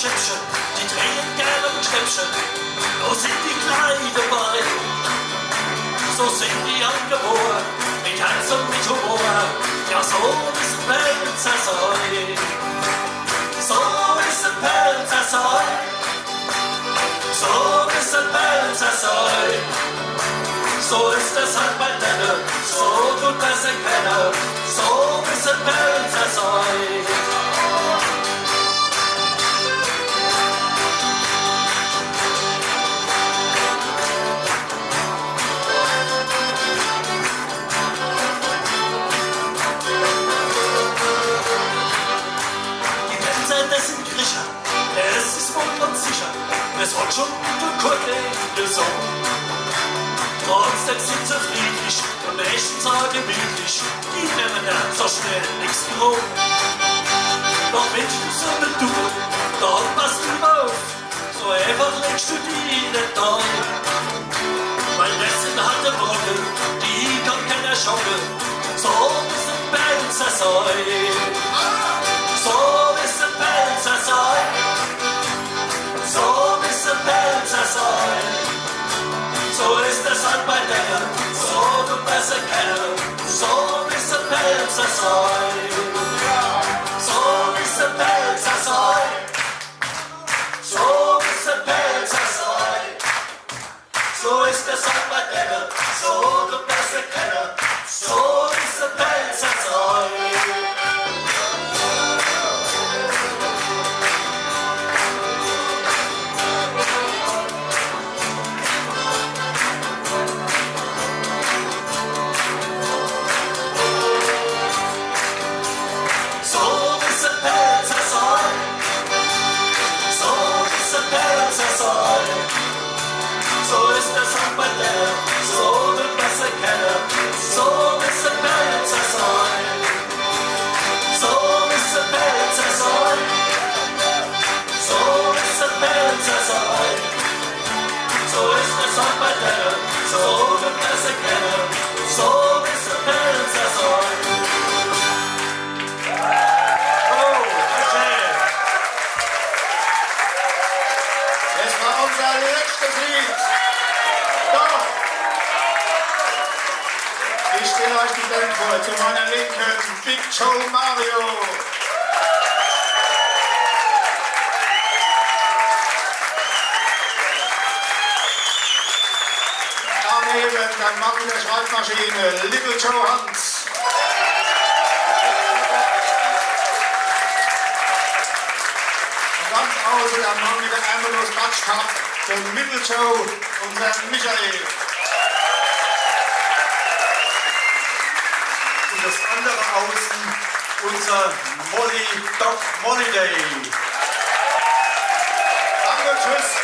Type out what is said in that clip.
Schäppchen, die drehen gerne mit Schnäppchen. So sind die Kleinen dabei. So sind die angeboren, mit Herz und mit Humor. Ja, so ist ein Pelzer sein. So ist ein Pelzer sein. So ist ein Pelzer sein. So ist es halt bei denen, so tut das ein Kenner. So ist ein Pelzer sein. Das sind Griecher, es ist wohl ganz sicher, es hat schon der Kollege so. Trotzdem sind sie friedlich und echt so gemütlich, die nehmen ja so schnell nichts rum. Doch wenn du so eine Dumme, dann passt du auf, so einfach legst du die nicht ein. Weil das sind harte Brocken, die kann keiner schocken, so ist ein Pelzer sein. So ist ein Pelzer sein. So ist ein Pelzer sein. So ist es halt bei denen, so du besser kennen. So ist ein Pelzer sein. So ist ein Pelzer sein. So ist ein Pelzer sein. So ist es halt bei denen, so du besser kennen. So ist ein Pelzer sein. So ist es auch bei der, so wird besser kennen. So ist ein Pelzer sein. So ist ein Pelzer sein. So ist ein Pelzer sein. So ist es auch bei der, so wird besser kennen. So ist ein Pelzer sein. Oh, okay. Das war unser letztes Lied. Doch! Ich stelle euch die Band vor, zu meiner Linken Big Joe Mario. Daneben der Mann der Schreibmaschine, Little Joe Hans. Und ganz außen der Mann mit der Ärmellos Batschkap, der Little Joe, unser Michael. Und das andere außen, unser Molly Doc Molliday. Danke, tschüss.